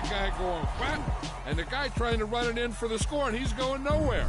guy going whap, and the guy trying to run it in for the score, and he's going nowhere.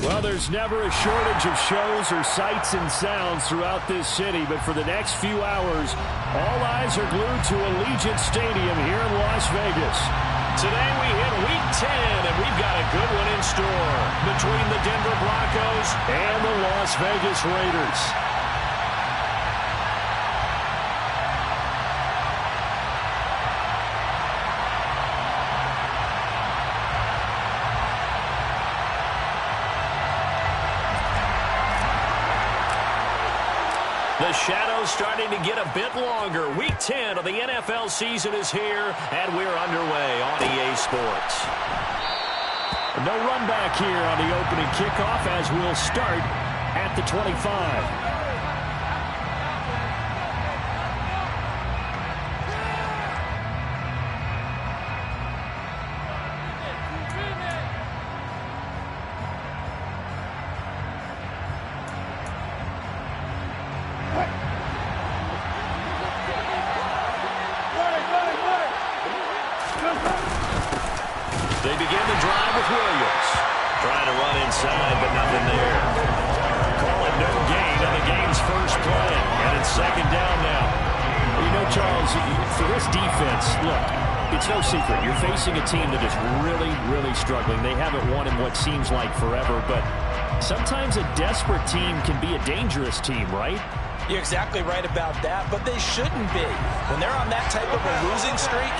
Well, there's never a shortage of shows or sights and sounds throughout this city, but for the next few hours, all eyes are glued to Allegiant Stadium here in Las Vegas. Today we hit Week 10, and we've got a good one in store between the Denver Broncos and the Las Vegas Raiders. The shadow's starting to get a bit longer. Week 10 of the NFL season is here, and we're underway on EA Sports. No run back here on the opening kickoff as we'll start at the 25. They begin the drive with Williams. Trying to run inside, but nothing there. Call it no gain on the game's first play. And it's second down now. You know, Charles, for this defense, look, it's no secret. You're facing a team that is really, really struggling. They haven't won in what seems like forever, but sometimes a desperate team can be a dangerous team, right? You're exactly right about that, but they shouldn't be. When they're on that type of a losing streak,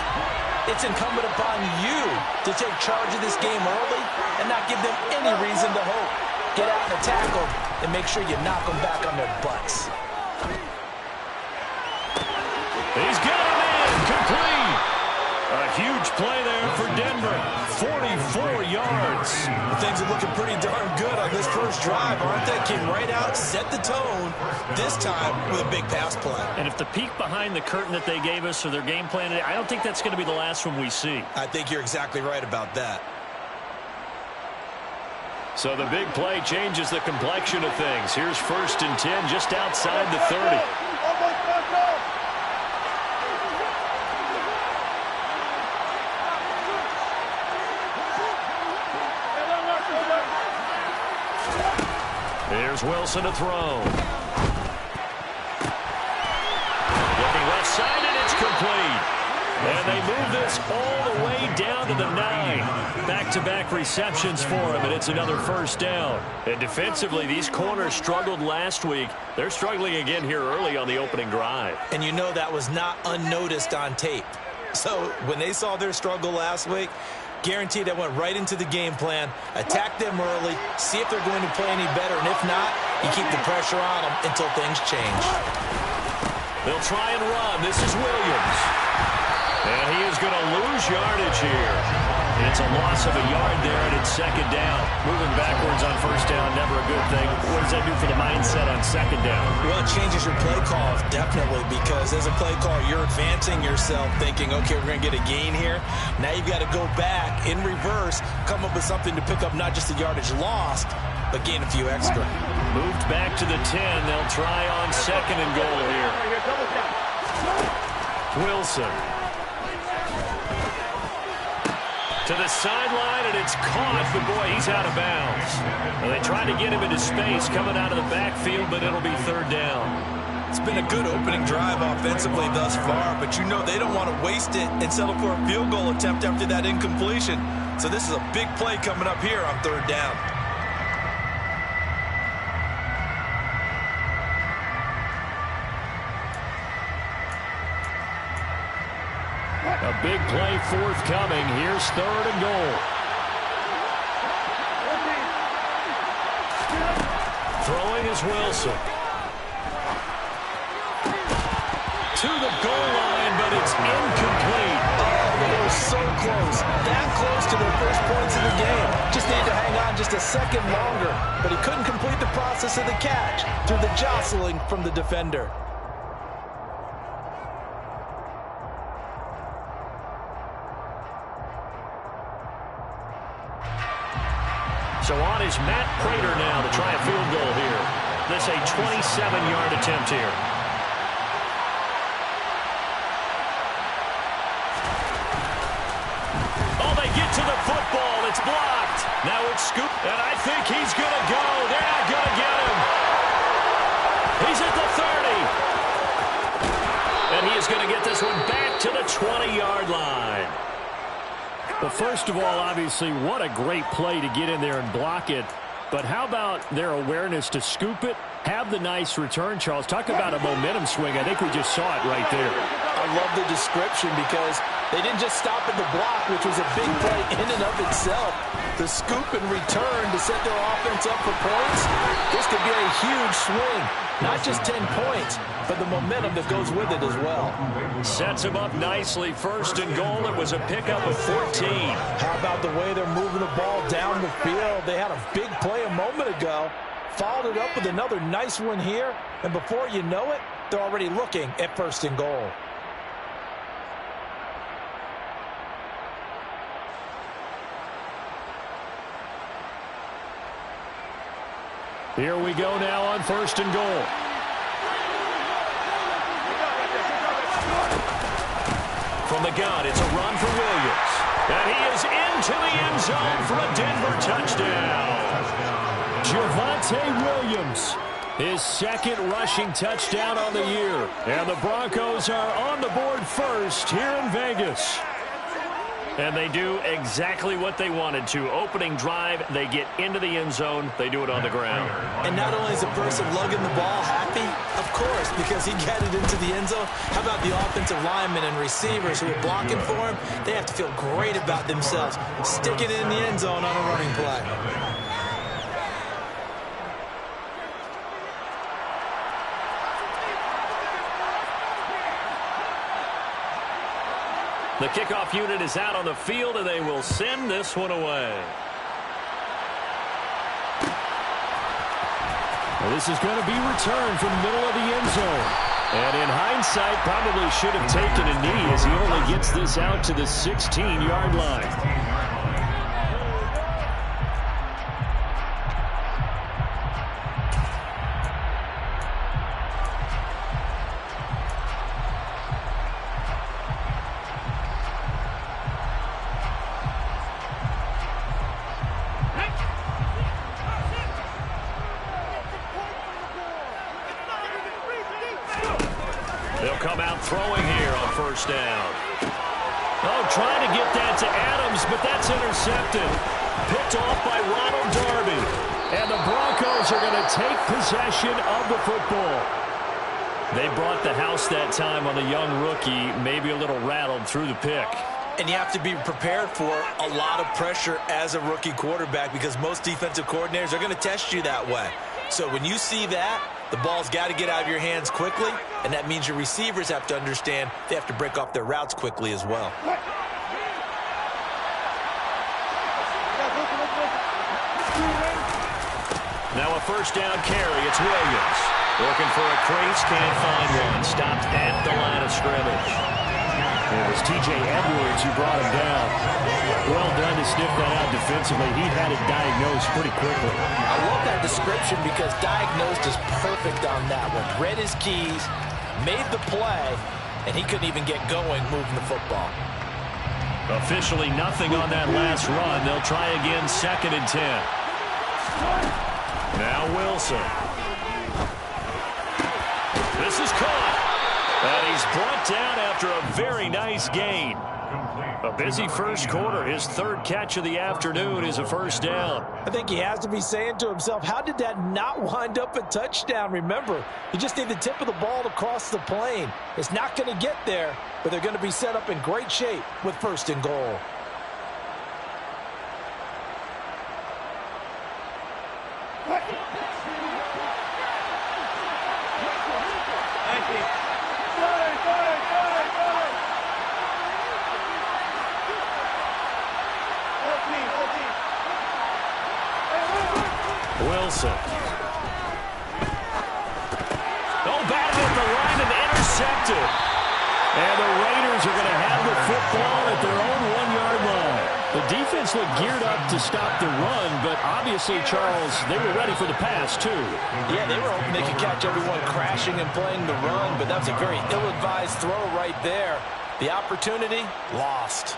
it's incumbent upon you to take charge of this game early and not give them any reason to hope. Get out and tackle and make sure you knock them back on their butts. He's got him in. Complete. A huge play there for Denver. 44 yards. Things are looking pretty darn good on this first drive, aren't they? Came right out, set the tone, this time with a big pass play. And if the peek behind the curtain that they gave us or their game plan, I don't think that's going to be the last one we see. I think you're exactly right about that. So the big play changes the complexion of things. Here's 1st and 10 just outside the 30. Here's Wilson to throw. Looking left side, and it's complete. And they move this all the way down to the 9. Back-to-back receptions for him, and it's another first down. And defensively, these corners struggled last week. They're struggling again here early on the opening drive. And you know that was not unnoticed on tape. So when they saw their struggle last week, guaranteed that went right into the game plan. Attack them early, see if they're going to play any better, and if not, you keep the pressure on them until things change. They'll try and run. This is Williams. And he is going to lose yardage here. It's a loss of a yard there, and it's second down. Moving backwards on first down, never a good thing. What does that do for the mindset on second down? Well, it changes your play call, definitely, because as a play call, you're advancing yourself, thinking, okay, we're going to get a gain here. Now you've got to go back in reverse, come up with something to pick up not just the yardage lost, but gain a few extra. Moved back to the 10. They'll try on second and goal here. Wilson. To the sideline, and it's caught, but boy, he's out of bounds. And they tried to get him into space coming out of the backfield, but it'll be third down. It's been a good opening drive offensively thus far, but you know they don't want to waste it and settle for a field goal attempt after that incompletion. So this is a big play coming up here on third down. A big play forthcoming. Here's third and goal. Throwing is Wilson. To the goal line, but it's incomplete. Oh, they were so close. That close to their first points in the game. Just needed to hang on just a second longer. But he couldn't complete the process of the catch through the jostling from the defender. So on is Matt Prater now to try a field goal here. This a 27-yard attempt here. Oh, they get to the football. It's blocked. Now it's scooped, and I think he's going to go. They're not going to get him. He's at the 30. And he is going to get this one back to the 20-yard line. Well, first of all, obviously, what a great play to get in there and block it. But how about their awareness to scoop it, have the nice return, Charles? Talk about a momentum swing. I think we just saw it right there. I love the description because they didn't just stop at the block, which was a big play in and of itself. The scoop and return to set their offense up for points, this could be a huge swing. Not just 10 points, but the momentum that goes with it as well. Sets him up nicely. First and goal. It was a pickup of 14. How about the way they're moving the ball down the field? They had a big play a moment ago. Followed it up with another nice one here. And before you know it, they're already looking at first and goal. Here we go now on first and goal. From the gun, it's a run for Williams. And he is into the end zone for a Denver touchdown. Javonte Williams, his second rushing touchdown on the year. And the Broncos are on the board first here in Vegas. And they do exactly what they wanted to. Opening drive, they get into the end zone. They do it on the ground. And not only is the person lugging the ball happy, of course, because he got it into the end zone. How about the offensive linemen and receivers who are blocking for him? They have to feel great about themselves, sticking it in the end zone on a running play. The kickoff unit is out on the field, and they will send this one away. Well, this is going to be returned from the middle of the end zone. And in hindsight, probably should have taken a knee as he only gets this out to the 16-yard line. They'll come out throwing here on first down. Oh, trying to get that to Adams, but that's intercepted. Picked off by Ronald Darby. And the Broncos are going to take possession of the football. They brought the house that time on the young rookie, maybe a little rattled through the pick. And you have to be prepared for a lot of pressure as a rookie quarterback because most defensive coordinators are going to test you that way. So when you see that, the ball's got to get out of your hands quickly, and that means your receivers have to understand they have to break off their routes quickly as well. Now a first down carry. It's Williams. Looking for a crease, can't find one. Stopped at the line of scrimmage. It was T.J. Edwards who brought him down. Well done to sniff that out defensively. He had it diagnosed pretty quickly. I love that description because diagnosed is perfect on that one. Read his keys, made the play, and he couldn't even get going moving the football. Officially nothing on that last run. They'll try again, 2nd and 10. Now Wilson. This is caught. And he's brought down after a very nice gain. A busy first quarter. His third catch of the afternoon is a first down. I think he has to be saying to himself, how did that not wind up a touchdown? Remember, you just need the tip of the ball to cross the plane. It's not going to get there, but they're going to be set up in great shape with first and goal. Wilson. Oh, batted at the line and intercepted. And the Raiders are going to have the football at their own 1-yard line. The defense looked geared up to stop the run, but obviously, Charles, they were ready for the pass, too. Yeah, they were hoping they could catch everyone crashing and playing the run, but that was a very ill-advised throw right there. The opportunity, lost.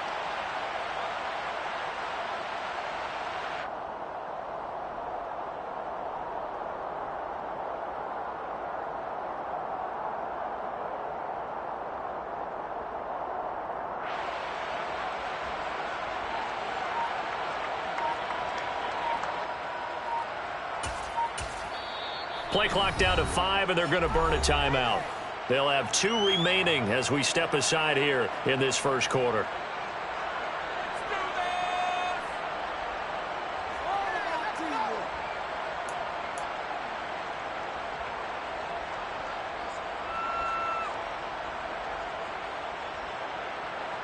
Play clock down to 5, and they're going to burn a timeout. They'll have 2 remaining as we step aside here in this first quarter.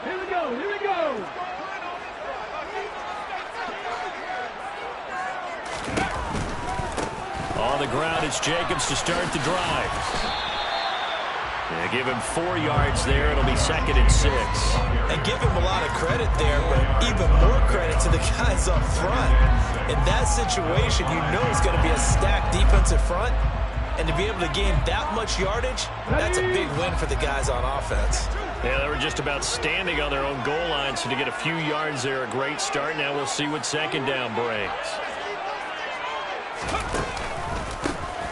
Here we go, here we go. On the ground, it's Jacobs to start the drive. They give him 4 yards there. It'll be 2nd and 6. And give him a lot of credit there, but even more credit to the guys up front. In that situation, you know it's going to be a stacked defensive front. And to be able to gain that much yardage, that's a big win for the guys on offense. Yeah, they were just about standing on their own goal line, so to get a few yards there, a great start. Now we'll see what 2nd down brings.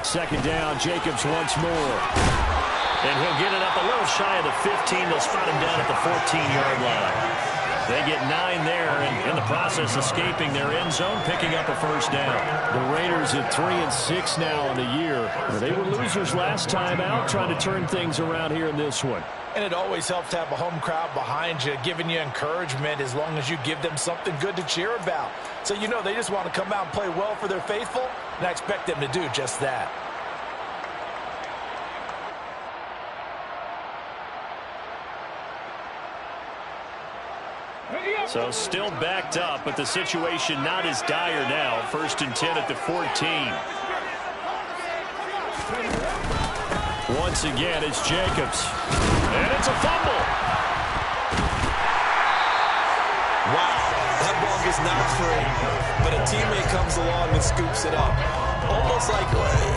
2nd down, Jacobs once more. And he'll get it up a little shy of the 15. They'll spot him down at the 14-yard line. They get 9 there, and in the process escaping their end zone, picking up a first down. The Raiders at 3-6 now in the year. They were losers last time out, trying to turn things around here in this one. And it always helps to have a home crowd behind you, giving you encouragement as long as you give them something good to cheer about. So you know they just want to come out and play well for their faithful, and I expect them to do just that. So still backed up, but the situation not as dire now. 1st and 10 at the 14. Once again, it's Jacobs. And it's a fumble. Wow, that ball gets knocked free, but a teammate comes along and scoops it up.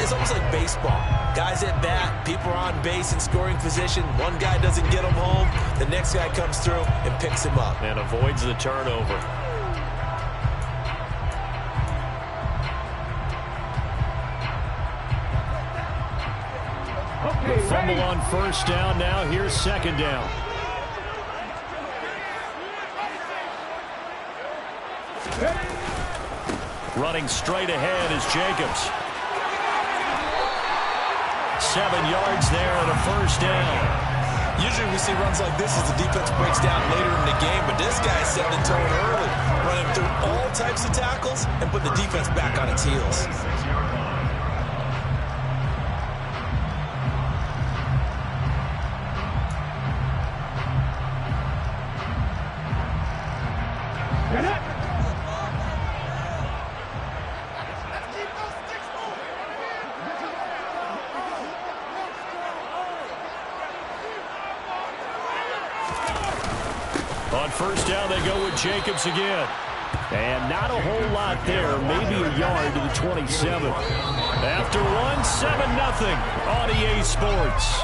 It's almost like baseball. Guys at bat, people are on base in scoring position. One guy doesn't get him home. The next guy comes through and picks him up. And avoids the turnover. The fumble on 1st down. Now here's 2nd down. Running straight ahead is Jacobs. 7 yards there and a first down. Usually we see runs like this as the defense breaks down later in the game, but this guy set the tone early, running through all types of tackles and put the defense back on its heels. On 1st down, they go with Jacobs again. And not a whole lot there, maybe a yard to the 27. After 7-0 on EA Sports.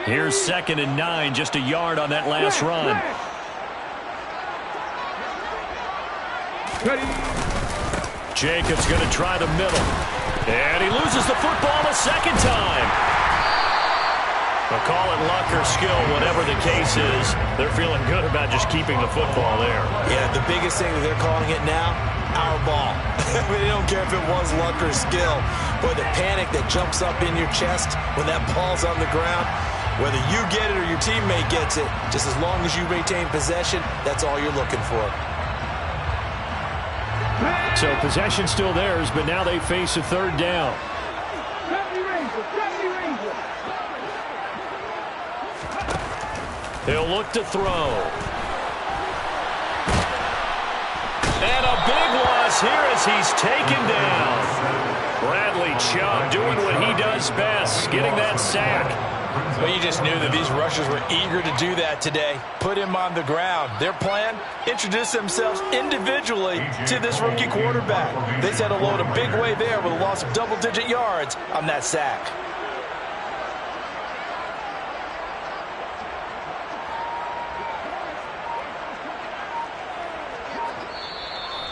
Here's 2nd and 9, just a yard on that last run. Jacobs going to try the middle. And he loses the football a 2nd time. They'll call it luck or skill, whatever the case is. They're feeling good about just keeping the football there. Yeah, the biggest thing that they're calling it now, our ball. I mean, they don't care if it was luck or skill. But the panic that jumps up in your chest when that ball's on the ground, whether you get it or your teammate gets it, just as long as you retain possession, that's all you're looking for. So possession still theirs, but now they face a 3rd down. He'll look to throw. And a big loss here as he's taken down. Bradley Chubb doing what he does best, getting that sack. Well, you just knew that these rushers were eager to do that today. Put him on the ground. Their plan, introduce themselves individually to this rookie quarterback. They set a load a big way there with a loss of double-digit yards on that sack.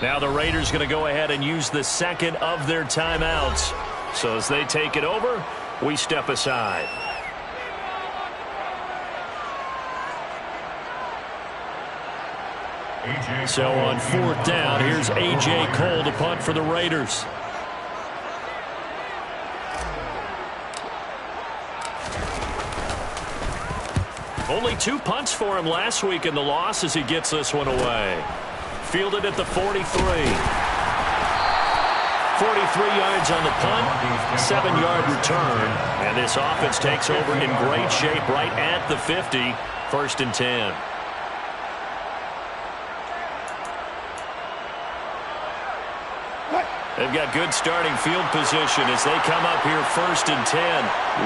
Now the Raiders going to go ahead and use the second of their timeouts. So as they take it over, we step aside. So on 4th down, here's A.J. Cole to punt for the Raiders. Only 2 punts for him last week in the loss as he gets this one away. Fielded at the 43. 43 yards on the punt, 7-yard return. And this offense takes over in great shape right at the 50, 1st and 10. They've got good starting field position as they come up here 1st and 10,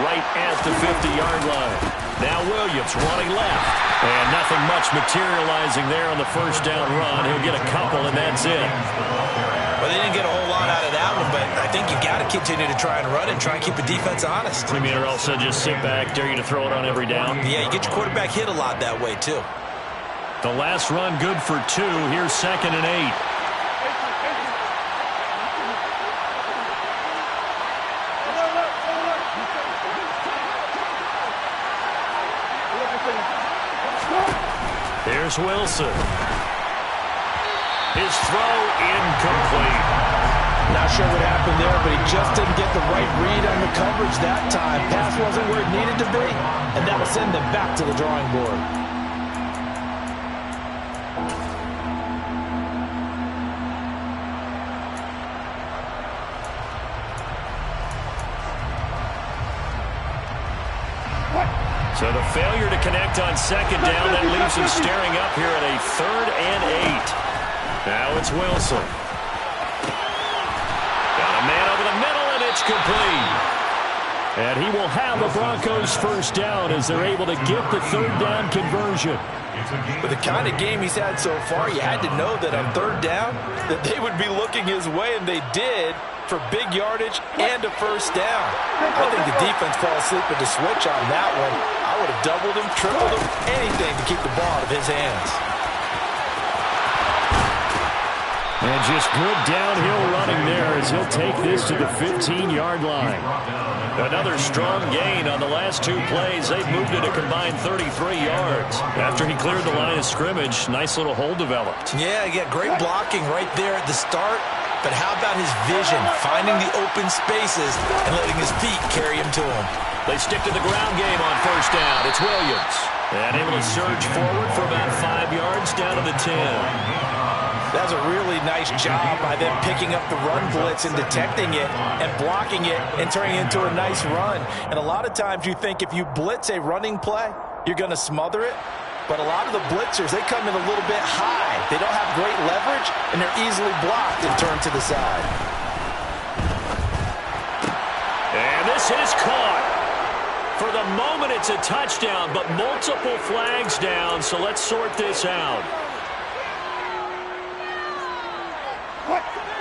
right at the 50-yard line. Now Williams running left. And nothing much materializing there on the 1st down run. He'll get a couple, and that's it. Well, they didn't get a whole lot out of that one, but I think you got to continue to try and run and try and keep the defense honest. You mean, or else just sit back, dare you to throw it on every down? Yeah, you get your quarterback hit a lot that way, too. The last run good for 2. Here's 2nd and 8. Here's Wilson. His throw incomplete. Not sure what happened there, but he just didn't get the right read on the coverage that time. Pass wasn't where it needed to be, and that'll send them back to the drawing board. So the failure to connect on 2nd down, that leaves him staring up here at a 3rd and 8. Now it's Wilson. Got a man over the middle, and it's complete. And he will have the Broncos 1st down as they're able to get the 3rd down conversion. With the kind of game he's had so far, you had to know that on 3rd down that they would be looking his way, and they did, for big yardage and a 1st down. I think the defense fell asleep with the switch on that one. I would have doubled him, tripled him, anything to keep the ball out of his hands. And just good downhill running there as he'll take this to the 15-yard line. Another strong gain on the last 2 plays. They've moved it a combined 33 yards. After he cleared the line of scrimmage, nice little hole developed. Yeah, he got great blocking right there at the start. But how about his vision, finding the open spaces and letting his feet carry him to him? They stick to the ground game on 1st down. It's Williams. And able to surge forward for about 5 yards down to the 10. That's a really nice job by them picking up the run blitz and detecting it and blocking it and turning it into a nice run. And a lot of times you think if you blitz a running play, you're going to smother it. But a lot of the blitzers, they come in a little bit high. They don't have great leverage, and they're easily blocked and turned to the side. And this is caught. For the moment, it's a touchdown, but multiple flags down, so let's sort this out.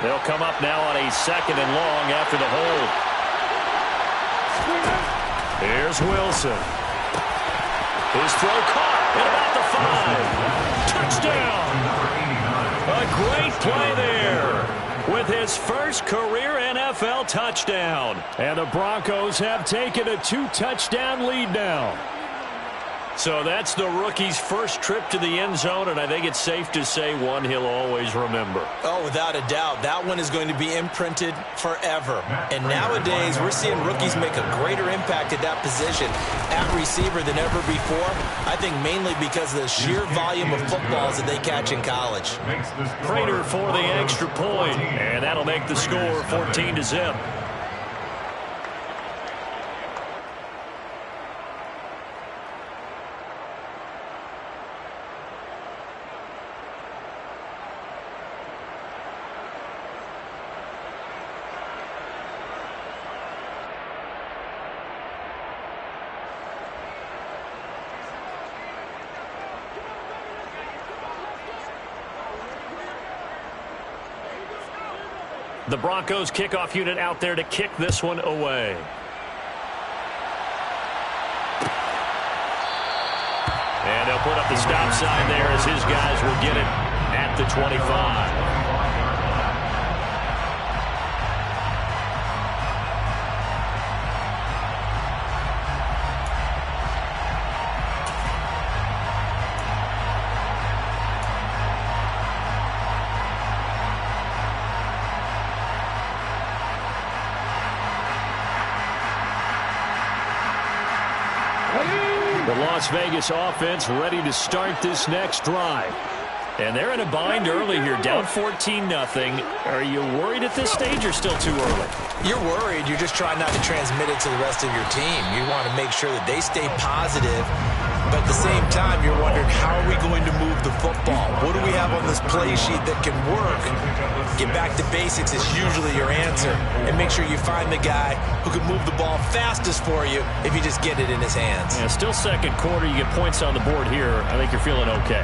They'll come up now on a 2nd and long after the hold. Here's Wilson. His throw caught at about the 5. Touchdown. A great play there with his first career NFL touchdown. And the Broncos have taken a 2-touchdown lead now. So that's the rookie's first trip to the end zone, and I think it's safe to say one he'll always remember. Oh, without a doubt. That one is going to be imprinted forever. And nowadays, we're seeing rookies make a greater impact at that position at receiver than ever before. I think mainly because of the sheer volume of footballs that they catch in college. Prater for the extra point, and that'll make the score 14-0. The Broncos kickoff unit out there to kick this one away. And they'll put up the stop sign there as his guys will get it at the 25. The Las Vegas offense ready to start this next drive. And they're in a bind early here, down 14-0. Are you worried at this stage or still too early? You're worried. You're just trying not to transmit it to the rest of your team. You want to make sure that they stay positive. But at the same time, you're wondering, how are we going to move the football? What do we have on this play sheet that can work? Get back to basics is usually your answer. And make sure you find the guy who can move the ball fastest for you if you just get it in his hands. Yeah, still second quarter. You get points on the board here. I think you're feeling okay.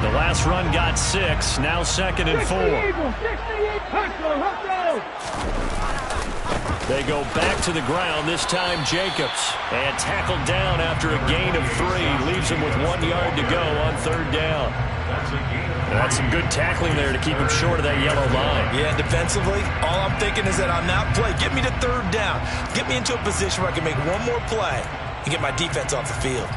The last run got 6. Now 2nd and 4. They go back to the ground, this time Jacobs. And tackled down after a gain of 3. Leaves him with 1 yard to go on 3rd down. That's some good tackling there to keep him short of that yellow line. Yeah, defensively, all I'm thinking is that on that play, get me to 3rd down. Get me into a position where I can make one more play and get my defense off the field.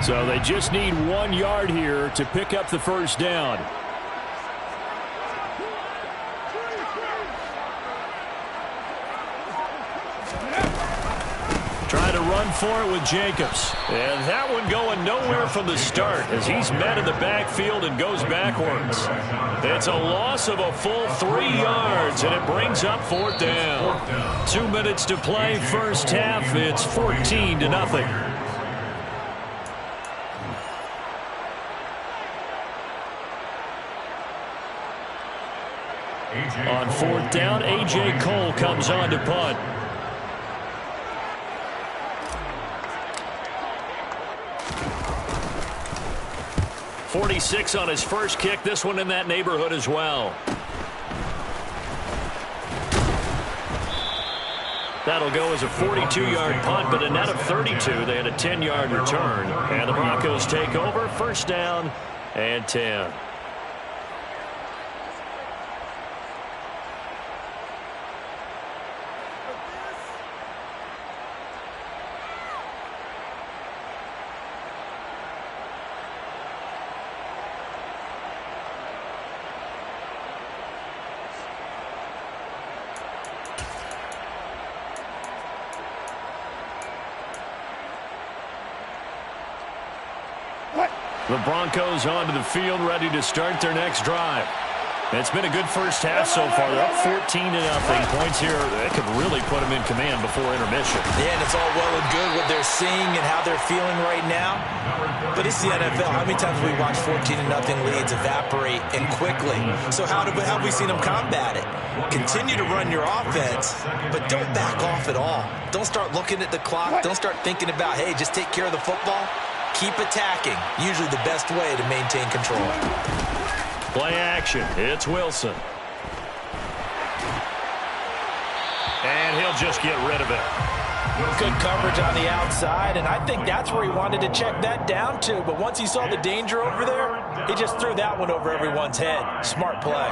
So they just need 1 yard here to pick up the 1st down. Trying to run for it with Jacobs. And that one going nowhere from the start as he's met in the backfield and goes backwards. It's a loss of a full 3 yards, and it brings up 4th down. 2 minutes to play, first half. It's 14-0. On 4th down, A.J. Cole comes on to punt. .46 on his first kick. This one in that neighborhood as well. That'll go as a 42-yard punt, but a net of 32. They had a 10-yard return. And the Broncos take over. 1st down and 10. The Broncos onto the field, ready to start their next drive. It's been a good first half so far. They're up 14-0. Points here that could really put them in command before intermission. Yeah, and it's all well and good what they're seeing and how they're feeling right now. But it's the NFL. How many times have we watched 14-0 leads evaporate and quickly? So how have we seen them combat it? Continue to run your offense, but don't back off at all. Don't start looking at the clock. Don't start thinking about, hey, just take care of the football. Keep attacking. Usually the best way to maintain control. Play action. It's Wilson. And he'll just get rid of it. Good coverage on the outside, and I think that's where he wanted to check that down to. But once he saw the danger over there, he just threw that one over everyone's head. Smart play.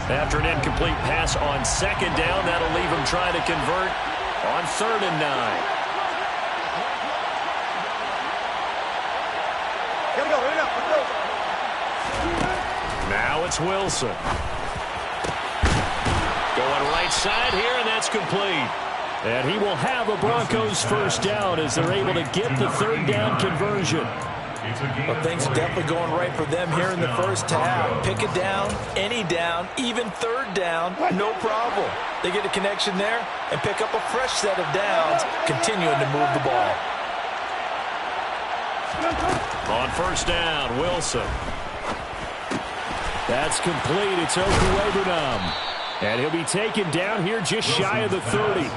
After an incomplete pass on 2nd down, that'll leave him trying to convert on 3rd and 9. Now it's Wilson. Going right side here, and that's complete. And he will have a Broncos 1st down as they're able to get the 3rd down conversion. Well, things are definitely going right for them here in the first half. Pick it down, any down, even 3rd down, no problem. They get a connection there and pick up a fresh set of downs, continuing to move the ball. On 1st down, Wilson. That's complete. It's Okuwebunam. And he'll be taken down here just shy of the 30.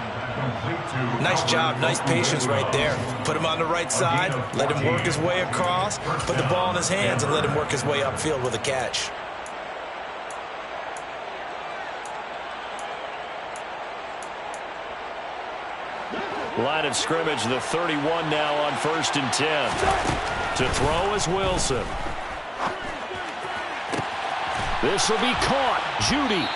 Nice job, nice patience right there. Put him on the right side, let him work his way across, put the ball in his hands, and let him work his way upfield with a catch. Line of scrimmage, the 31 now on 1st and 10. To throw is Wilson. This will be caught. Judy.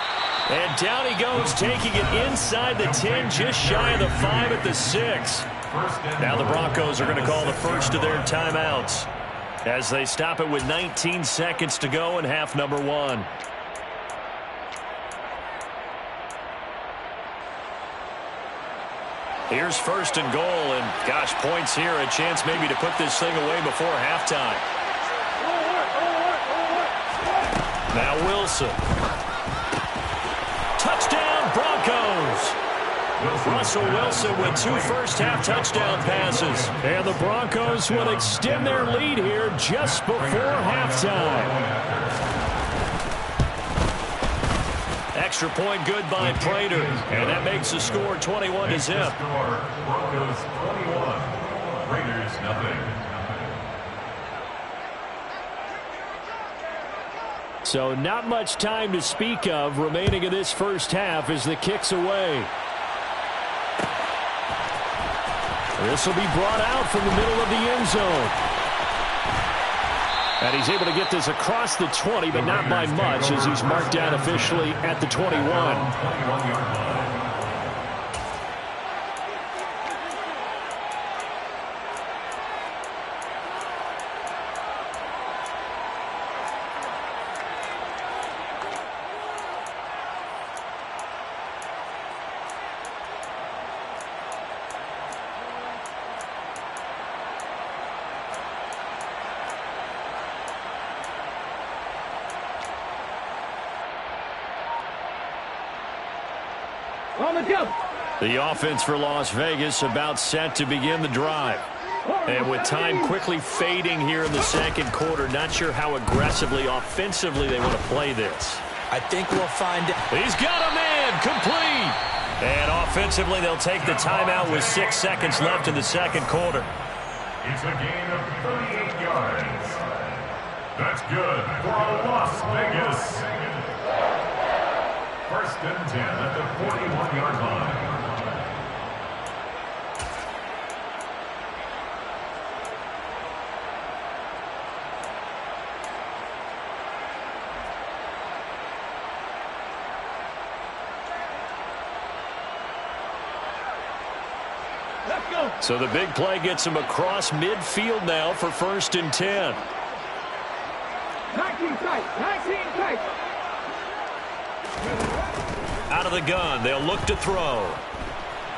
And down he goes, taking it inside the 10, just shy of the 5 at the 6. Now the Broncos are going to call the first of their timeouts as they stop it with 19 seconds to go in half number 1. Here's 1st and goal, and gosh, points here, a chance maybe to put this thing away before halftime. Now Wilson. Touchdown, Broncos. Russell Wilson with 2 first-half touchdown passes. And the Broncos will extend their lead here just before halftime. Extra point good by Prater, and that makes the score 21-0. Broncos 21, Raiders nothing. So not much time to speak of remaining in this first half as the kick's away. This will be brought out from the middle of the end zone. And he's able to get this across the 20, but not by much as he's marked down officially at the 21. The offense for Las Vegas about set to begin the drive. And with time quickly fading here in the second quarter, not sure how aggressively, offensively they want to play this. I think we'll find it. He's got a man, complete. And offensively, they'll take the timeout with 6 seconds left in the second quarter. It's a gain of 38 yards. That's good for Las Vegas. 1st and 10 at the 41-yard line. So the big play gets him across midfield now for 1st and 10. 19 tight. Out of the gun, they'll look to throw.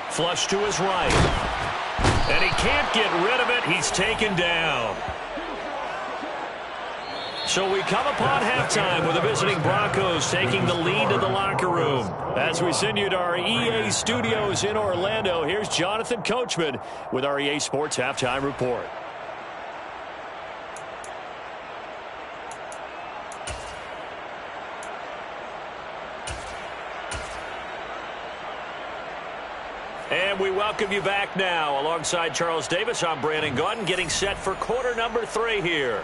Flush to his right. And he can't get rid of it. He's taken down. So we come upon halftime with the visiting Broncos taking the lead to the locker room. As we send you to our EA studios in Orlando, here's Jonathan Coachman with our EA Sports Halftime Report. And we welcome you back now. Alongside Charles Davis, I'm Brandon Gaudin, getting set for quarter number 3 here.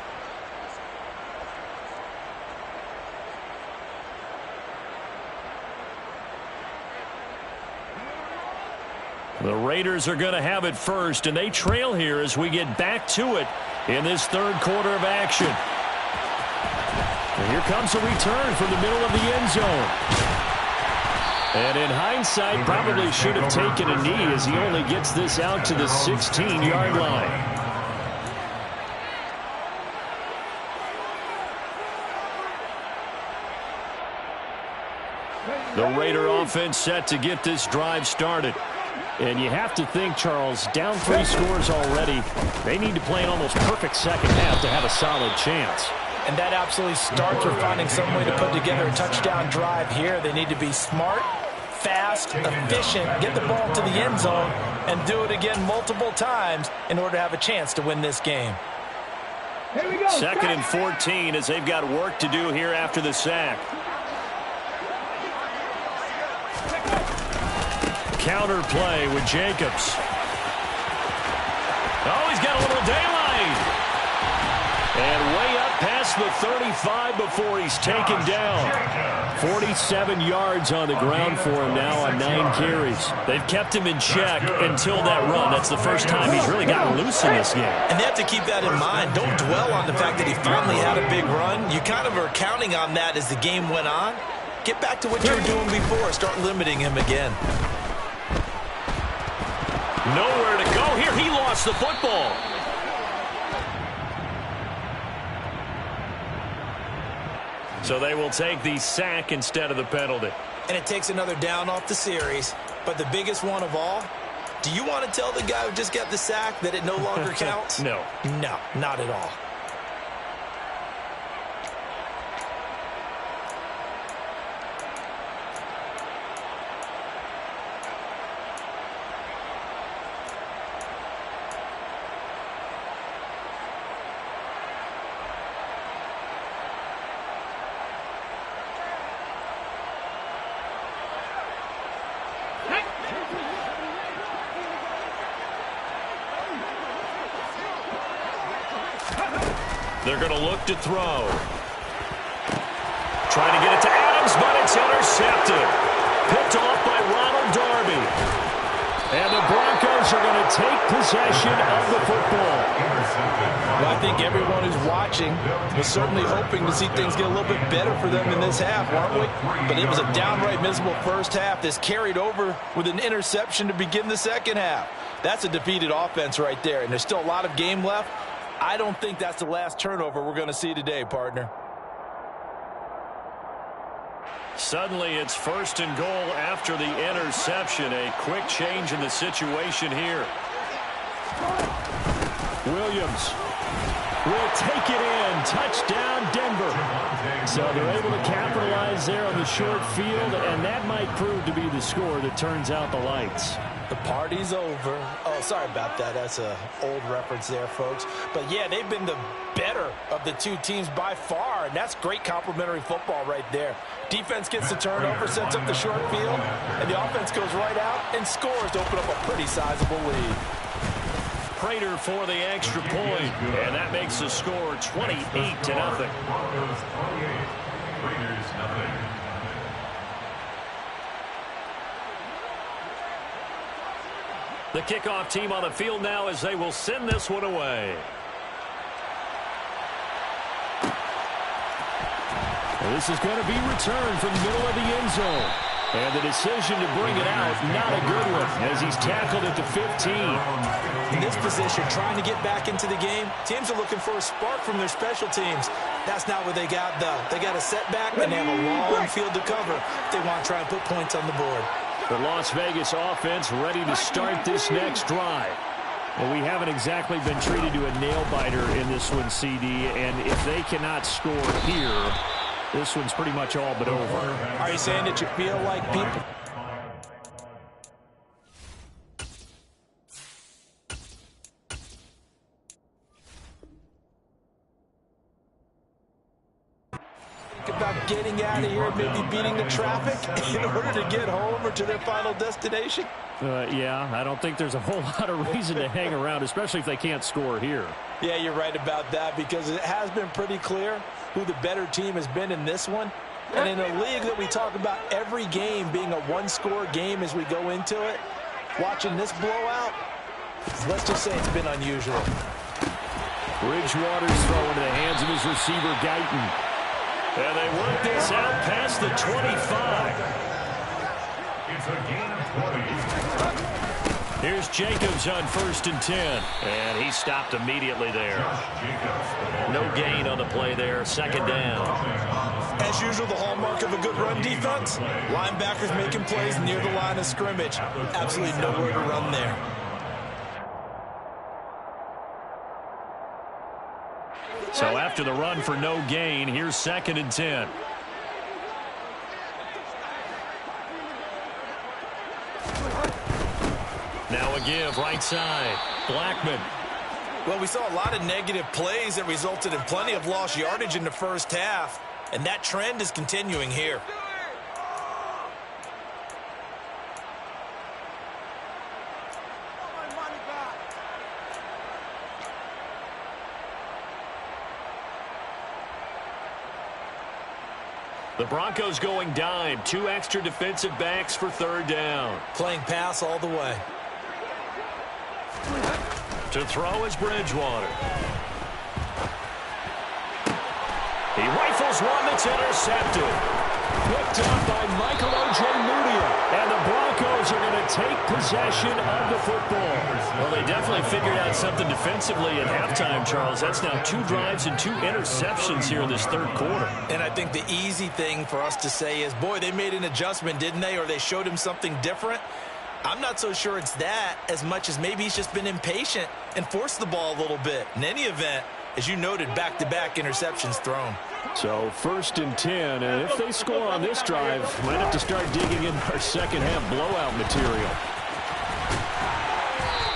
The Raiders are going to have it first, and they trail here as we get back to it in this third quarter of action. And here comes a return from the middle of the end zone. And in hindsight, probably should have taken a knee as he only gets this out to the 16-yard line. The Raider offense set to get this drive started. And you have to think, Charles, down 3 scores already. They need to play an almost perfect second half to have a solid chance. And that absolutely starts with finding some way to put together a touchdown drive here. They need to be smart, fast, efficient, get the ball to the end zone, and do it again multiple times in order to have a chance to win this game. Here we go. 2nd and 14 as they've got work to do here after the sack. counter play with Jacobs. Oh, he's got a little daylight. And way up past the 35 before he's taken down. 47 yards on the ground for him now on 9 carries. They've kept him in check until that run. That's the first time he's really gotten loose in this game. And they have to keep that in mind. Don't dwell on the fact that he finally had a big run. You kind of are counting on that as the game went on. Get back to what you were doing before. Start limiting him again. Nowhere to go here. He lost the football. So they will take the sack instead of the penalty. And it takes another down off the series. But the biggest one of all, do you want to tell the guy who just got the sack that it no longer counts? No. No, not at all. They're going to look to throw. Trying to get it to Adams, but it's intercepted. Picked off by Ronald Darby. And the Broncos are going to take possession of the football. Well, I think everyone who's watching was certainly hoping to see things get a little bit better for them in this half, weren't we? But it was a downright miserable first half. This carried over with an interception to begin the second half. That's a defeated offense right there, and there's still a lot of game left. I don't think that's the last turnover we're going to see today, partner. Suddenly it's 1st and goal after the interception. A quick change in the situation here. Williams will take it in. Touchdown, Denver. So they're able to capitalize there on the short field, and that might prove to be the score that turns out the lights. The party's over. Oh, sorry about that. That's an old reference there, folks. But, yeah, they've been the better of the two teams by far, and that's great complimentary football right there. Defense gets the turnover, sets up the short field, and the offense goes right out and scores to open up a pretty sizable lead. Prater for the extra point, and that makes the score 28-0. The kickoff team on the field now as they will send this one away. Well, this is going to be returned from the middle of the end zone. And the decision to bring it out, not a good one, as he's tackled at the 15. In this position, trying to get back into the game, teams are looking for a spark from their special teams. That's not what they got, though. They got a setback, and they have a long field to cover. They want to try and put points on the board. The Las Vegas offense ready to start this next drive. Well, we haven't exactly been treated to a nail-biter in this one, CD, and if they cannot score here, this one's pretty much all but over. Are you saying that you feel like people... about getting out of here and maybe beating the traffic in order to get home or to their final destination? Yeah, I don't think there's a whole lot of reason to hang around, especially if they can't score here. Yeah, you're right about that, because it has been pretty clear who the better team has been in this one. And in a league that we talk about every game being a one-score game as we go into it, watching this blowout, let's just say it's been unusual. Bridgewater's throw into the hands of his receiver, Guyton. And they work this out past the 25. It's a gain of 20. Here's Jacobs on 1st and 10. And he stopped immediately there. No gain on the play there. 2nd down. As usual, the hallmark of a good run defense, linebackers making plays near the line of scrimmage. Absolutely nowhere to run there. So after the run for no gain, here's 2nd and 10. Now a give right side. Blackman. Well, we saw a lot of negative plays that resulted in plenty of lost yardage in the first half, and that trend is continuing here. The Broncos going dime. 2 extra defensive backs for third down. Playing pass all the way. To throw is Bridgewater. He rifles one that's intercepted. Picked up by Michael Ojemudia. And the Broncos are going to take possession of the football. Well, they definitely figured out something defensively at halftime, Charles. That's now 2 drives and 2 interceptions here in this third quarter. And I think the easy thing for us to say is, boy, they made an adjustment, didn't they? Or they showed him something different. I'm not so sure it's that as much as maybe he's just been impatient and forced the ball a little bit. In any event, as you noted, back-to-back interceptions thrown. So 1st and 10, and if they score on this drive, might have to start digging in our second-half blowout material.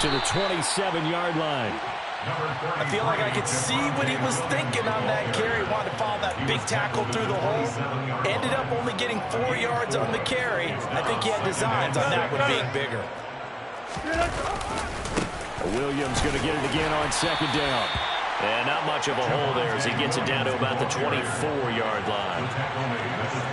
To the 27-yard line. I feel like I could see what he was thinking on that carry. Wanted to follow that big tackle through the hole. Ended up only getting 4 yards on the carry. I think he had designs on that one being bigger. Williams going to get it again on 2nd down. And not much of a hole there as he gets it down to about the 24-yard line.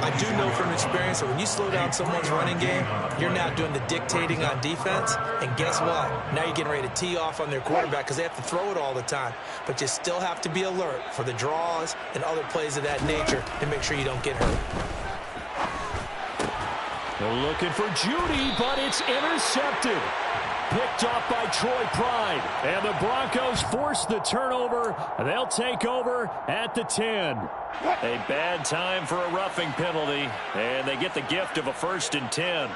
I do know from experience that when you slow down someone's running game, you're now doing the dictating on defense. And guess what? Now you're getting ready to tee off on their quarterback because they have to throw it all the time. But you still have to be alert for the draws and other plays of that nature to make sure you don't get hurt. They're looking for Judy, but it's intercepted. Picked off by Troy Pride. And the Broncos force the turnover. They'll take over at the 10. A bad time for a roughing penalty. And they get the gift of a 1st and 10.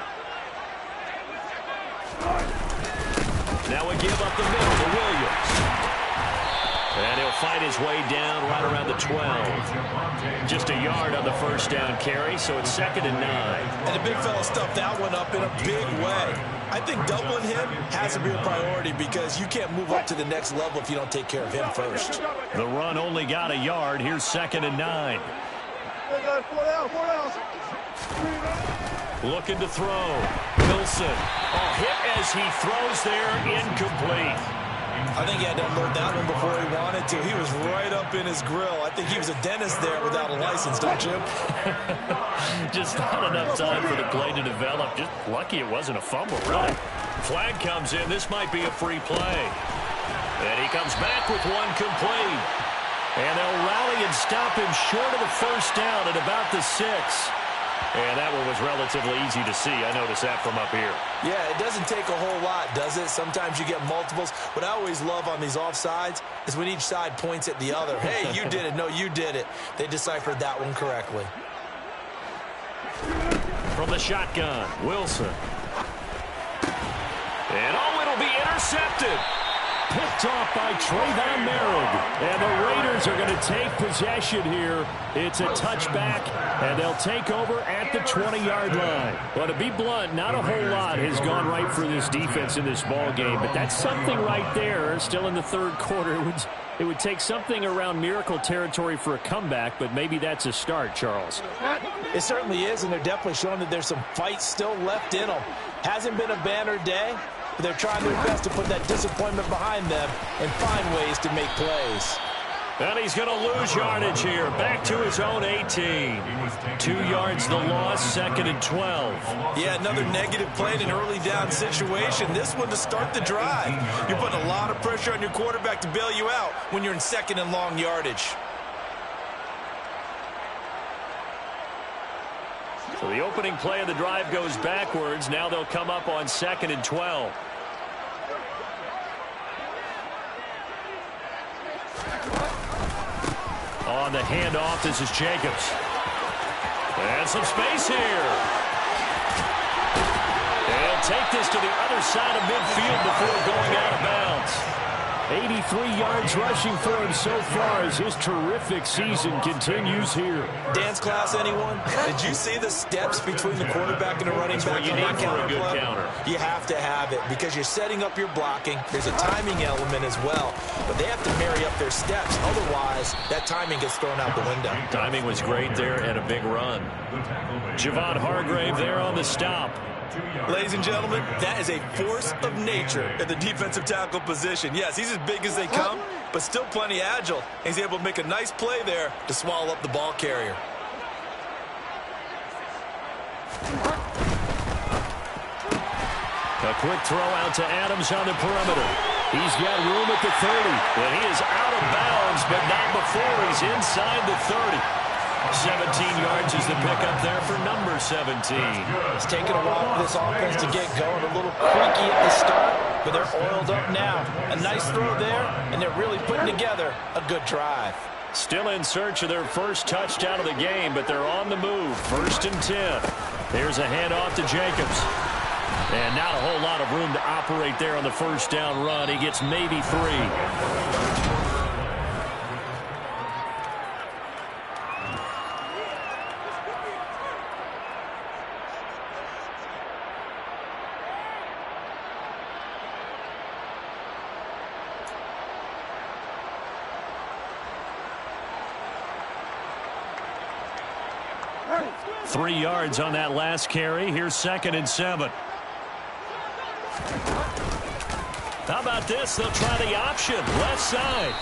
Now we give up the middle to Williams. And he'll fight his way down right around the 12. Just a yard on the 1st down carry, so it's 2nd and 9. And the big fella stuffed that one up in a big way. I think doubling him has to be a priority because you can't move up to the next level if you don't take care of him first. The run only got a yard. Here's 2nd and 9. Looking to throw. Wilson. Oh, hit as he throws there, incomplete. I think he had to unload that one before he wanted to. He was right up in his grill. I think he was a dentist there without a license, don't you? Just not enough time for the play to develop. Just lucky it wasn't a fumble, really. Flag comes in. This might be a free play. And he comes back with one complete. And they'll rally and stop him short of the 1st down at about the 6. And that one was relatively easy to see. I noticed that from up here. Yeah, it doesn't take a whole lot, does it? Sometimes you get multiples. What I always love on these offsides is when each side points at the other. Hey, you did it. No, you did it. They deciphered that one correctly. From the shotgun, Wilson. And oh, it'll be intercepted. Picked off by Trayvon Merritt. And the Raiders are going to take possession here. It's a touchback, and they'll take over at the 20-yard line. Well, to be blunt, not a whole lot has gone right for this defense in this ball game, but that's something right there. Still in the third quarter. It would take something around miracle territory for a comeback, but maybe that's a start, Charles. It certainly is, and they're definitely showing that there's some fight still left in them. Hasn't been a banner day, but they're trying their best to put that disappointment behind them and find ways to make plays. And he's going to lose yardage here. Back to his own 18. 2 yards the loss, 2nd and 12. Yeah, another negative play in an early down situation. This one to start the drive. You're putting a lot of pressure on your quarterback to bail you out when you're in 2nd and long yardage. So the opening play of the drive goes backwards. Now they'll come up on 2nd and 12. On the handoff, this is Jacobs. And some space here. They'll take this to the other side of midfield before going out of bounds. 83 yards rushing for him so far as his terrific season continues here. Dance class, anyone? Did you see the steps between the quarterback and the running back? You need for a good counter. You have to have it because you're setting up your blocking. There's a timing element as well, but they have to marry up their steps. Otherwise, that timing gets thrown out the window. Timing was great there and a big run. Javon Hargrave there on the stop. Ladies and gentlemen, that is a force of nature at the defensive tackle position. Yes, he's as big as they come, but still plenty agile. He's able to make a nice play there to swallow up the ball carrier. A quick throw out to Adams on the perimeter. He's got room at the 30, and he is out of bounds, but not before he's inside the 30. 17 yards is the pickup there for number 17. It's taken a while for this offense to get going. A little creaky at the start, but they're oiled up now. A nice throw there, and they're really putting together a good drive. Still in search of their first touchdown of the game, but they're on the move. 1st and 10. Here's a handoff to Jacobs. And not a whole lot of room to operate there on the first down run. He gets maybe 3. Three yards on that last carry. Here's 2nd and 7. How about this? They'll try the option. Left side.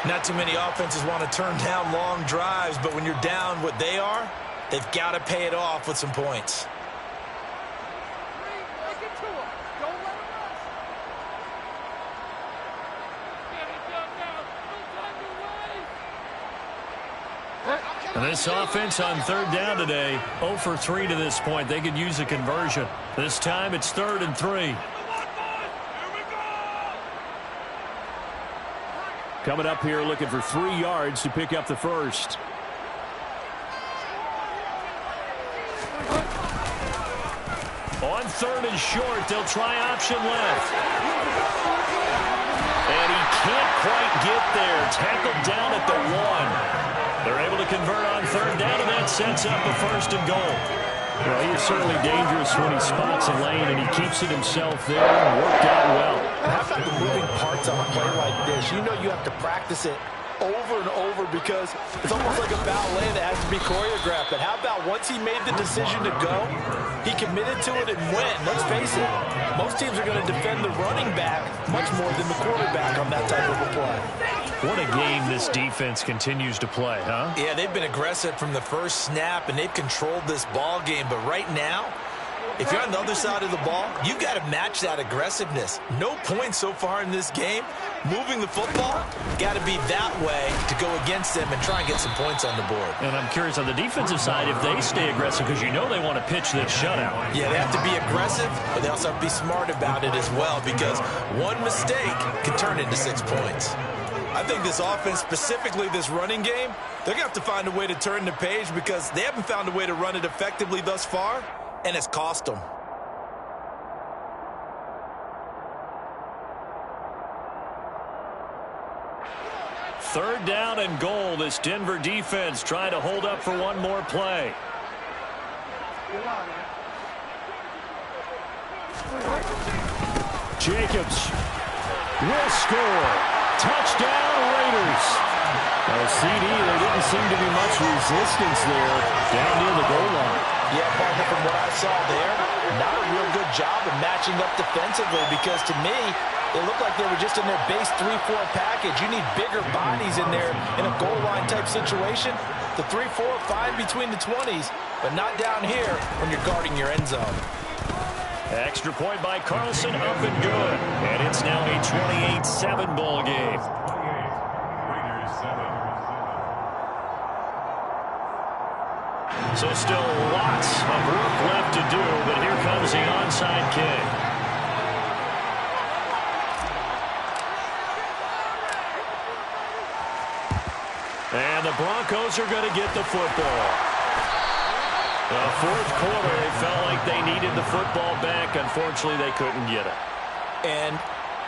Not too many offenses want to turn down long drives, but when you're down what they are, they've got to pay it off with some points. And this offense on 3rd down today, 0 for 3 to this point. They could use a conversion. This time it's 3rd and 3. Coming up here looking for 3 yards to pick up the first. On 3rd and short, they'll try option left. And he can't quite get there. Tackled down at the 1. They're able to convert on 3rd down, and that sets up a 1st and goal. Well, he is certainly dangerous when he spots a lane, and he keeps it himself there and worked out well. How about the moving parts on a play like this? You know you have to practice it over and over because it's almost like a ballet that has to be choreographed. But how about once he made the decision to go, he committed to it and went. Let's face it, most teams are going to defend the running back much more than the quarterback on that type of a play. What a game this defense continues to play, huh? Yeah, they've been aggressive from the first snap, and they've controlled this ball game. But right now, if you're on the other side of the ball, you've got to match that aggressiveness. No points so far in this game. Moving the football, got to be that way to go against them and try and get some points on the board. And I'm curious on the defensive side if they stay aggressive, because you know they want to pitch this shutout. Yeah, they have to be aggressive, but they also have to be smart about it as well, because one mistake can turn into 6 points. I think this offense, specifically this running game, they're going to have to find a way to turn the page because they haven't found a way to run it effectively thus far, and it's cost them. Third down and goal. This Denver defense trying to hold up for one more play. Jacobs will score. Touchdown, Raiders. CD, there didn't seem to be much resistance there down near the goal line. Yeah, partner, from what I saw there, not a real good job of matching up defensively because to me, it looked like they were just in their base 3-4 package. You need bigger bodies in there in a goal line type situation. The 3-4 fine between the 20s, but not down here when you're guarding your end zone. Extra point by Carlson, up and good. And it's now a 28-7 ball game. So still lots of work left to do, but here comes the onside kick. And the Broncos are going to get the football. The fourth quarter, they felt like they needed the football back. Unfortunately, they couldn't get it. And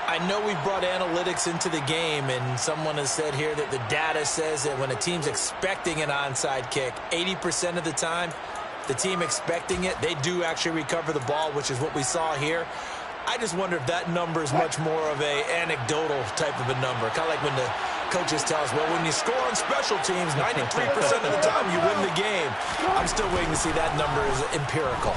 I know we've brought analytics into the game, and someone has said here that the data says that when a team's expecting an onside kick, 80% of the time, the team expecting it, they do actually recover the ball, which is what we saw here. I just wonder if that number is much more of a anecdotal type of a number. Kind of like when the coaches tell us, well, when you score on special teams, 93% of the time you win the game. I'm still waiting to see that number is empirical.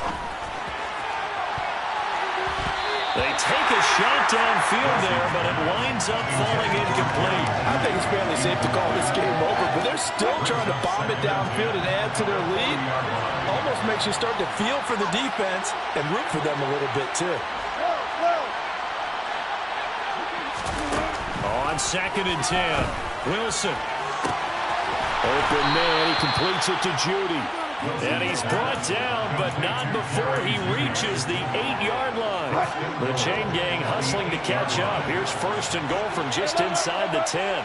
They take a shot downfield there, but it winds up falling incomplete. I think it's fairly safe to call this game over, but they're still trying to bomb it downfield and add to their lead. Almost makes you start to feel for the defense and root for them a little bit, too. On 2nd and 10, Wilson. Open man, he completes it to Judy. And he's brought down, but not before he reaches the 8-yard line. The chain gang hustling to catch up. Here's 1st and goal from just inside the 10.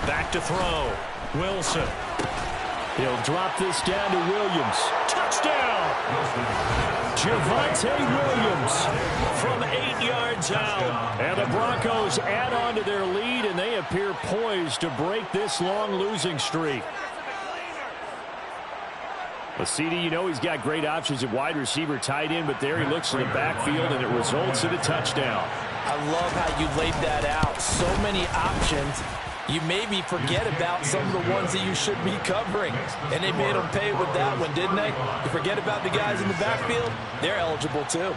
Back to throw. Wilson. He'll drop this down to Williams. Touchdown! Javonte Williams from 8 yards out. And the Broncos add on to their lead, and they appear poised to break this long losing streak. Well, CD, you know he's got great options at wide receiver, tight end, but there he looks in the backfield, and it results in a touchdown. I love how you laid that out. So many options. You maybe forget about some of the ones that you should be covering. And they made them pay with that one, didn't they? You forget about the guys in the backfield, they're eligible too.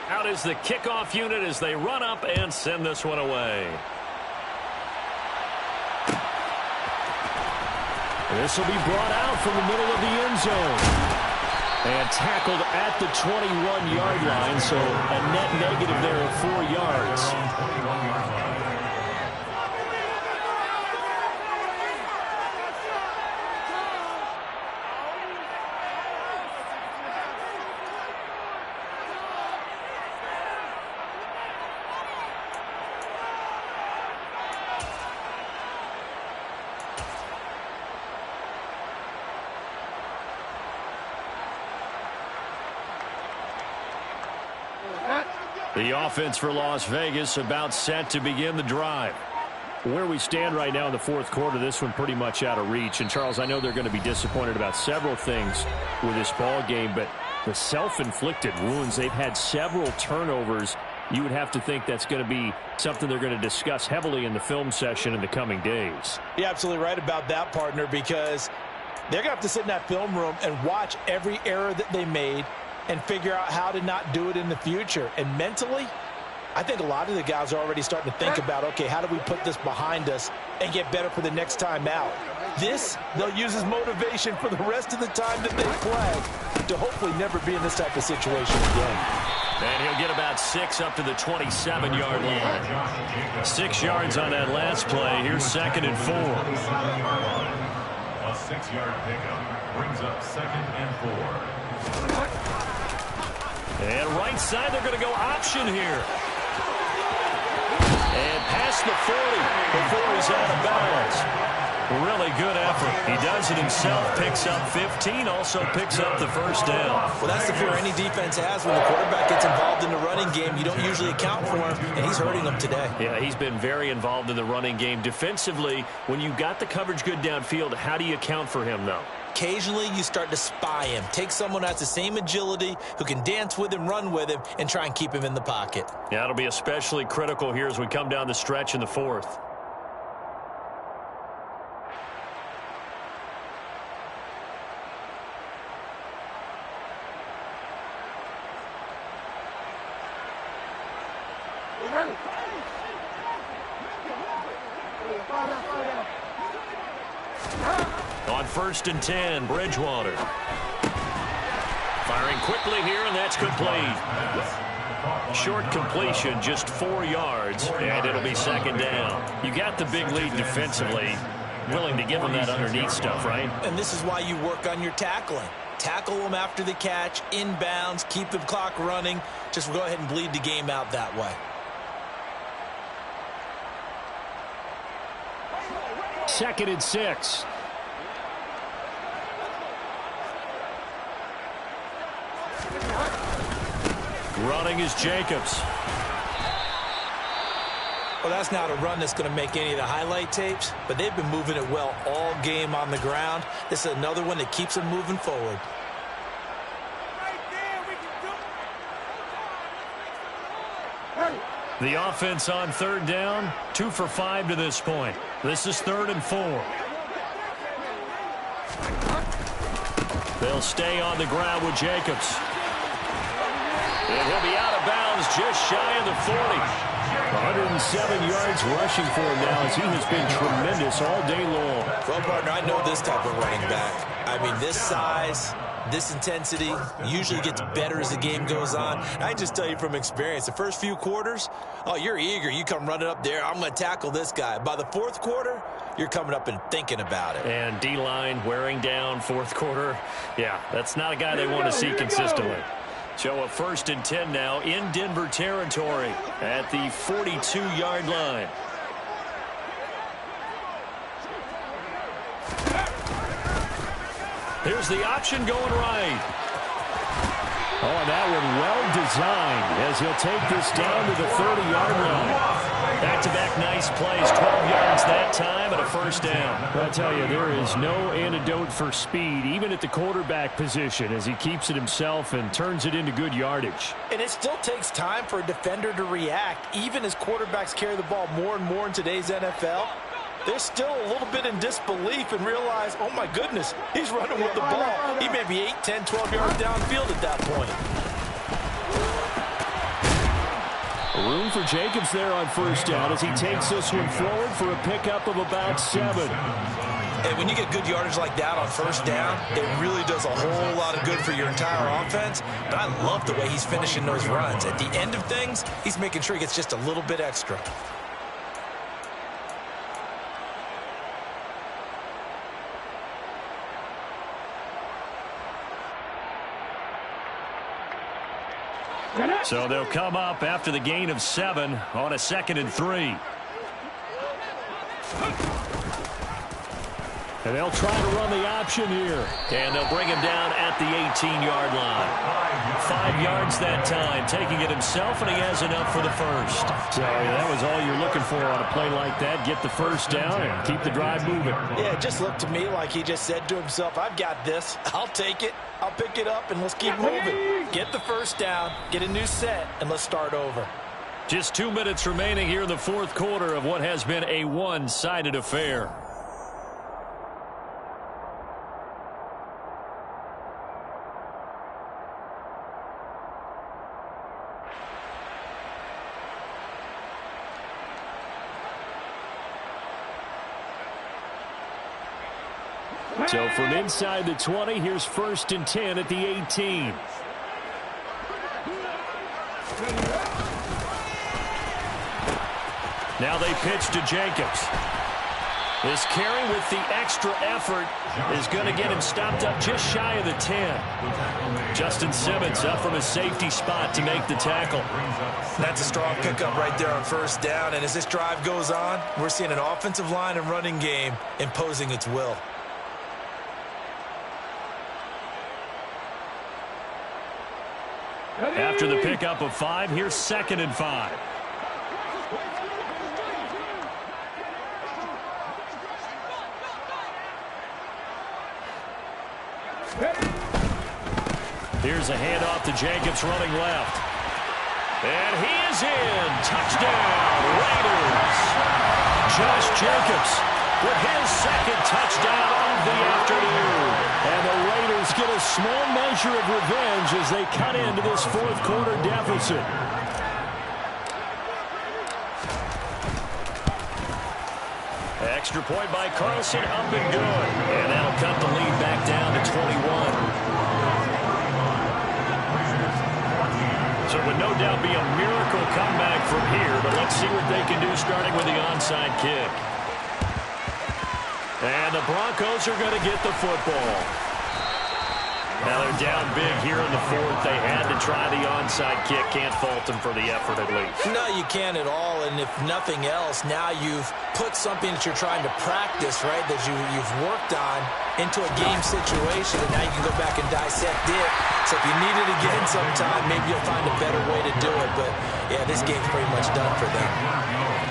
Out is the kickoff unit as they run up and send this one away. This will be brought out from the middle of the end zone. And tackled at the 21-yard line, so a net negative there of 4 yards. The offense for Las Vegas about set to begin the drive. Where we stand right now in the 4th quarter, this one pretty much out of reach. And, Charles, I know they're going to be disappointed about several things with this ball game, but the self-inflicted wounds, they've had several turnovers. You would have to think that's going to be something they're going to discuss heavily in the film session in the coming days. You're absolutely right about that, partner, because they're going to have to sit in that film room and watch every error that they made and figure out how to not do it in the future. And mentally, I think a lot of the guys are already starting to think about, okay, how do we put this behind us and get better for the next time out? This, they'll use as motivation for the rest of the time that they play to hopefully never be in this type of situation again. And he'll get about 6 up to the 27-yard line. 6 yards on that last play. Here's 2nd and 4. A 6-yard pickup brings up 2nd and 4. And right side, they're going to go option here. And past the 40 before he's out of bounds. Really good effort. He does it himself, picks up 15, also picks up the first down. Well, that's the fear any defense has when the quarterback gets involved in the running game. You don't usually account for him, and he's hurting them today. Yeah, he's been very involved in the running game. Defensively, when you got the coverage good downfield, how do you account for him, though? Occasionally, you start to spy him. Take someone who has the same agility, who can dance with him, run with him, and try and keep him in the pocket. Yeah, it'll be especially critical here as we come down the stretch in the 4th. On 1st and 10, Bridgewater. Firing quickly here, and that's complete. Short completion, just 4 yards, and it'll be 2nd down. You got the big lead defensively. Willing to give them that underneath stuff, right? And this is why you work on your tackling. Tackle them after the catch, inbounds, keep the clock running. Just go ahead and bleed the game out that way. 2nd and 6. Running is Jacobs. Well, that's not a run that's going to make any of the highlight tapes, but they've been moving it well all game on the ground. This is another one that keeps them moving forward. The offense on third down, 2 for 5 to this point. This is 3rd and 4. They'll stay on the ground with Jacobs. And he'll be out of bounds just shy of the 40. 107 yards rushing for him now as he has been tremendous all day long. Well, partner, I know this type of running back. I mean, this size, this intensity usually gets better as the game goes on. I just tell you from experience, the first few quarters, oh, you're eager. You come running up there, I'm going to tackle this guy. By the fourth quarter, you're coming up and thinking about it. And D-line wearing down fourth quarter. Yeah, that's not a guy they want to see consistently. So a 1st and 10 now in Denver territory at the 42-yard line. Here's the option going right. Oh, and that one well designed as he'll take this down to the 30-yard line. Back-to-back nice plays, 12 yards that time and a 1st down. I tell you, there is no antidote for speed, even at the quarterback position, as he keeps it himself and turns it into good yardage. And it still takes time for a defender to react, even as quarterbacks carry the ball more and more in today's NFL. They're still a little bit in disbelief and realize, oh my goodness, he's running with the ball. He may be 8, 10, 12 yards downfield at that point. Room for Jacobs there on 1st down as he takes this one forward for a pickup of about 7. And when you get good yardage like that on 1st down, it really does a whole lot of good for your entire offense. But I love the way he's finishing those runs. At the end of things, he's making sure he gets just a little bit extra. So they'll come up after the gain of 7 on a 2nd and 3. And they'll try to run the option here. And they'll bring him down at the 18-yard line. 5 yards that time, taking it himself, and he has enough for the 1st. So that was all you're looking for on a play like that. Get the 1st down and keep the drive moving. Yeah, it just looked to me like he just said to himself, I've got this. I'll take it. I'll pick it up, and let's keep moving. Get the 1st down, get a new set, and let's start over. Just 2 minutes remaining here in the 4th quarter of what has been a one-sided affair. So from inside the 20, here's 1st and 10 at the 18. Now they pitch to Jacobs. This carry with the extra effort is going to get him stopped up just shy of the 10. Justin Simmons up from his safety spot to make the tackle. That's a strong pickup right there on 1st down. And as this drive goes on, we're seeing an offensive line and running game imposing its will. After the pickup of 5, here's 2nd and 5. Here's a handoff to Jacobs running left. And he is in. Touchdown, Raiders. Josh Jacobs with his 2nd touchdown of the afternoon. And the Raiders get a small measure of revenge as they cut into this 4th quarter deficit. Extra point by Carlson, up and good. And that'll cut the lead back down to 21. So it would no doubt be a miracle comeback from here, but let's see what they can do starting with the onside kick. And the Broncos are going to get the football. Now they're down big here in the 4th. They had to try the onside kick. Can't fault them for the effort at least. No, you can't at all. And if nothing else, now you've put something that you're trying to practice, right, that you've worked on into a game situation, and now you can go back and dissect it. So if you need it again sometime, maybe you'll find a better way to do it. But, yeah, this game's pretty much done for them.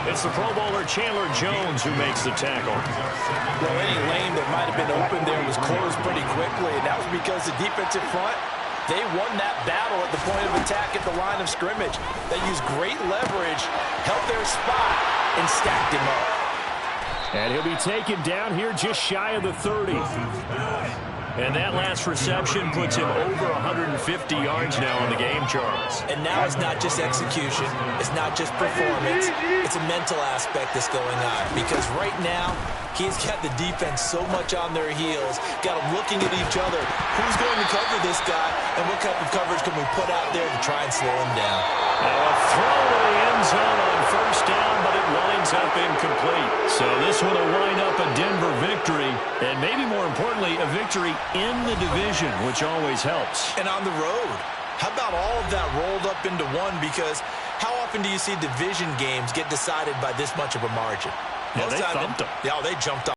It's the Pro Bowler Chandler Jones who makes the tackle. Well, any lane that might have been open there was closed pretty quickly, and that was because the defensive front, they won that battle at the point of attack at the line of scrimmage. They used great leverage, held their spot, and stacked him up. And he'll be taken down here just shy of the 30. And that last reception puts him over 150 yards now in the game, Charles. And now it's not just execution. It's not just performance. It's a mental aspect that's going on. Because right now, he's got the defense so much on their heels, got them looking at each other. Who's going to cover this guy, and what type of coverage can we put out there to try and slow him down? Now a throw to the end zone on first down, but it winds up incomplete. So this one will wind up a Denver victory, and maybe more importantly, a victory in the division, which always helps. And on the road. How about all of that rolled up into one? Because how often do you see division games get decided by this much of a margin? Yeah, they thumped them. Yeah, they jumped